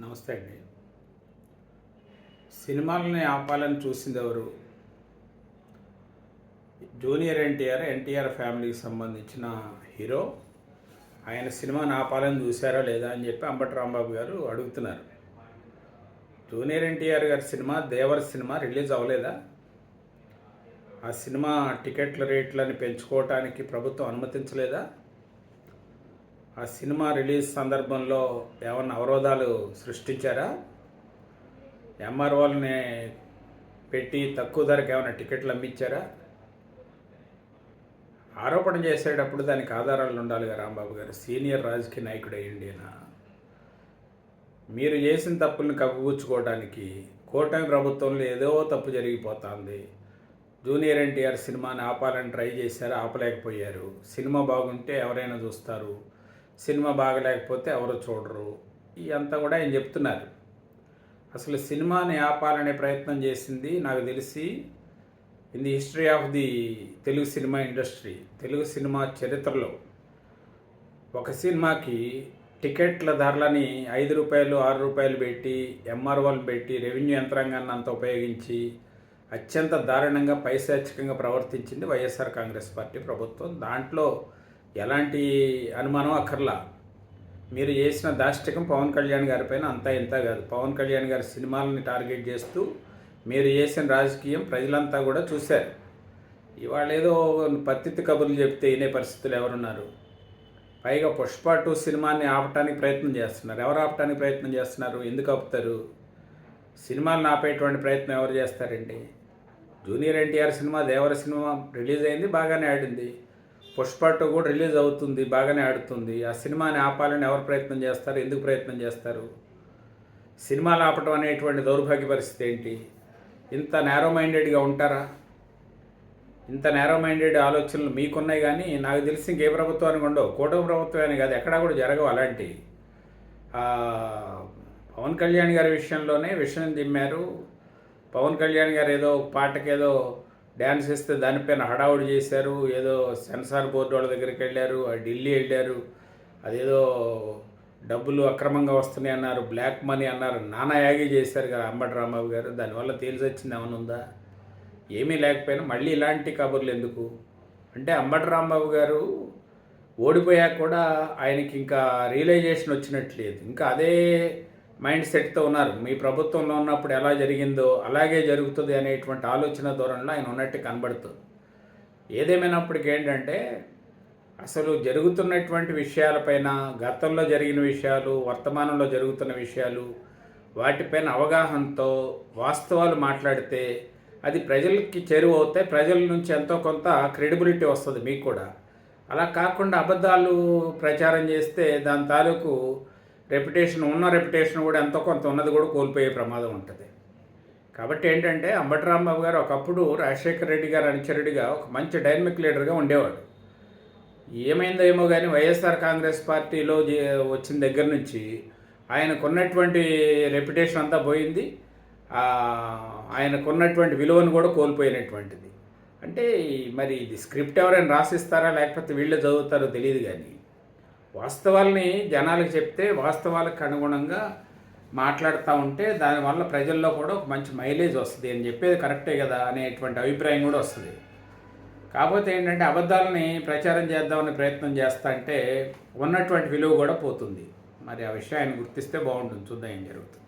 నమస్తే అండి. సినిమాలని ఆపాలని చూసింది ఎవరు? జూనియర్ ఎన్టీఆర్ ఫ్యామిలీకి సంబంధించిన హీరో. ఆయన సినిమాని ఆపాలని చూశారా లేదా అని చెప్పి అంబటి రాంబాబు గారు అడుగుతున్నారు. జూనియర్ ఎన్టీఆర్ గారి సినిమా దేవర సినిమా రిలీజ్ అవ్వలేదా? ఆ సినిమా టికెట్ల రేట్లని పెంచుకోవటానికి ప్రభుత్వం అనుమతించలేదా? ఆ సినిమా రిలీజ్ సందర్భంలో ఏమన్నా అవరోధాలు సృష్టించారా? ఎంఆర్ఓల్ని పెట్టి తక్కువ ధరకు ఏమైనా టికెట్లు అమ్మించారా? ఆరోపణ చేసేటప్పుడు దానికి ఆధారాలు ఉండాలిగా రాంబాబు గారు. సీనియర్ రాజకీయ నాయకుడు అయ్యండి. మీరు చేసిన తప్పుల్ని కప్పుపుచ్చుకోవడానికి కూటమి ప్రభుత్వంలో ఏదో తప్పు జరిగిపోతుంది. జూనియర్ ఎన్టీఆర్ సినిమాని ఆపాలని ట్రై చేశారు, ఆపలేకపోయారు. సినిమా బాగుంటే ఎవరైనా చూస్తారు, సినిమా బాగలేకపోతే ఎవరు చూడరు. ఇదంతా కూడా ఆయన చెప్తున్నారు. అసలు సినిమాని ఆపాలనే ప్రయత్నం చేసింది నాకు తెలిసి in the history of the Telugu cinema industry, Telugu cinema చరిత్రలో ఒక సినిమాకి టికెట్ల ధరలని 5 రూపాయలు 6 రూపాయలు పెట్టి ఎంఆర్ఓలు పెట్టి రెవెన్యూ యంత్రాంగాన్ని అంతా ఉపయోగించి అత్యంత దారుణంగా పైశాచికంగా ప్రవర్తించింది వైఎస్ఆర్ కాంగ్రెస్ పార్టీ ప్రభుత్వం. దాంట్లో ఎలాంటి అనుమానం అక్కర్లా. మీరు చేసిన దాష్టికం పవన్ కళ్యాణ్ గారి పైన అంతా ఇంత కాదు. పవన్ కళ్యాణ్ గారి సినిమాలని టార్గెట్ చేస్తూ మీరు చేసిన రాజకీయం ప్రజలంతా కూడా చూశారు. ఇవాళ ఏదో పత్తిత్తి కబుర్లు చెప్తే వినే పరిస్థితులు ఎవరున్నారు? పైగా పుష్ప 2 సినిమాని ఆపటానికి ప్రయత్నం చేస్తున్నారు. ఎవరు ఆపటానికి ప్రయత్నం చేస్తున్నారు? ఎందుకు ఆపుతారు? సినిమాలను ఆపేటువంటి ప్రయత్నం ఎవరు చేస్తారండి? జూనియర్ ఎన్టీఆర్ సినిమా దేవర సినిమా రిలీజ్ అయింది, బాగానే ఆడింది. పుష్ప 2 కూడా రిలీజ్ అవుతుంది, బాగానే ఆడుతుంది. ఆ సినిమాని ఆపాలని ఎవరు ప్రయత్నం చేస్తారు? ఎందుకు ప్రయత్నం చేస్తారు? సినిమాలు ఆపటం అనేటువంటి దౌర్భాగ్య పరిస్థితి ఏంటి? ఇంత నేరో మైండెడ్గా ఉంటారా? ఇంత నేరో మైండెడ్ ఆలోచనలు మీకున్నాయి, కానీ నాకు తెలిసి ఇంకే ప్రభుత్వానికి ఉండవు. కూటమి ప్రభుత్వాన్ని కాదు, ఎక్కడా కూడా జరగవు అలాంటి. పవన్ కళ్యాణ్ గారి విషయంలోనే విషయం దిమ్మారు. పవన్ కళ్యాణ్ గారు ఏదో పాటకి ఏదో డ్యాన్స్ ఇస్తే దానిపైన హడావుడి చేశారు. ఏదో సెన్సార్ బోర్డు వాళ్ళ దగ్గరికి వెళ్ళారు, ఢిల్లీ వెళ్ళారు. అదేదో డబ్బులు అక్రమంగా వస్తున్నాయి అన్నారు, బ్లాక్ మనీ అన్నారు, నానా యాగి చేశారు కదా అంబటి రాంబాబు గారు. దానివల్ల తేల్చి వచ్చింది ఏమైనా ఉందా? ఏమీ లేకపోయినా మళ్ళీ ఇలాంటి కబుర్లు ఎందుకు? అంటే అంబటి రాంబాబు గారు ఓడిపోయాక కూడా ఆయనకి ఇంకా రియలైజేషన్ వచ్చినట్లేదు. ఇంకా అదే మైండ్ సెట్తో ఉన్నారు. మీ ప్రభుత్వంలో ఉన్నప్పుడు ఎలా జరిగిందో అలాగే జరుగుతుంది అనేటువంటి ఆలోచన ధోరణిలో ఆయన ఉన్నట్టు కనబడుతుంది. ఏదేమైనప్పటికీ ఏంటంటే అసలు జరుగుతున్నటువంటి విషయాలపైన, గతంలో జరిగిన విషయాలు, వర్తమానంలో జరుగుతున్న విషయాలు, వాటిపైన అవగాహనతో వాస్తవాలు మాట్లాడితే అది ప్రజలకి చేరువవుతాయి. ప్రజల నుంచి ఎంతో కొంత క్రెడిబిలిటీ వస్తుంది మీకు కూడా. అలా కాకుండా అబద్ధాలు ప్రచారం చేస్తే దాని తాలూకు రెప్యుటేషన్, ఉన్న రెప్యుటేషన్ కూడా ఎంతో కొంత ఉన్నది కూడా కోల్పోయే ప్రమాదం ఉంటుంది. కాబట్టి ఏంటంటే అంబటి రాంబాబు గారు ఒకప్పుడు రాజశేఖర రెడ్డి గారు అనుచరుడిగా ఒక మంచి డైనమిక్ లీడర్గా ఉండేవాడు. ఏమైందో ఏమో కానీ వైఎస్ఆర్ కాంగ్రెస్ పార్టీలో వచ్చిన దగ్గర నుంచి ఆయనకున్నటువంటి రెప్యుటేషన్ అంతా పోయింది. ఆయనకున్నటువంటి విలువను కూడా కోల్పోయినటువంటిది. అంటే మరి ఇది స్క్రిప్ట్ ఎవరైనా రాసిస్తారా లేకపోతే వీళ్ళే చదువుతారో తెలియదు, కానీ వాస్తవాల్ని జనాలకు చెప్తే వాస్తవాలకు అనుగుణంగా మాట్లాడుతూ ఉంటే దానివల్ల ప్రజల్లో కూడా ఒక మంచి మైలేజ్ వస్తుంది. అని చెప్పేది కరెక్టే కదా అనేటువంటి అభిప్రాయం కూడా వస్తుంది. కాకపోతే ఏంటంటే అబద్ధాలని ప్రచారం చేద్దామని ప్రయత్నం చేస్తా అంటే ఉన్నటువంటి విలువ కూడా పోతుంది. మరి ఆ విషయాన్ని గుర్తిస్తే బాగుంటుంది. చూద్దాం ఏం జరుగుతుంది.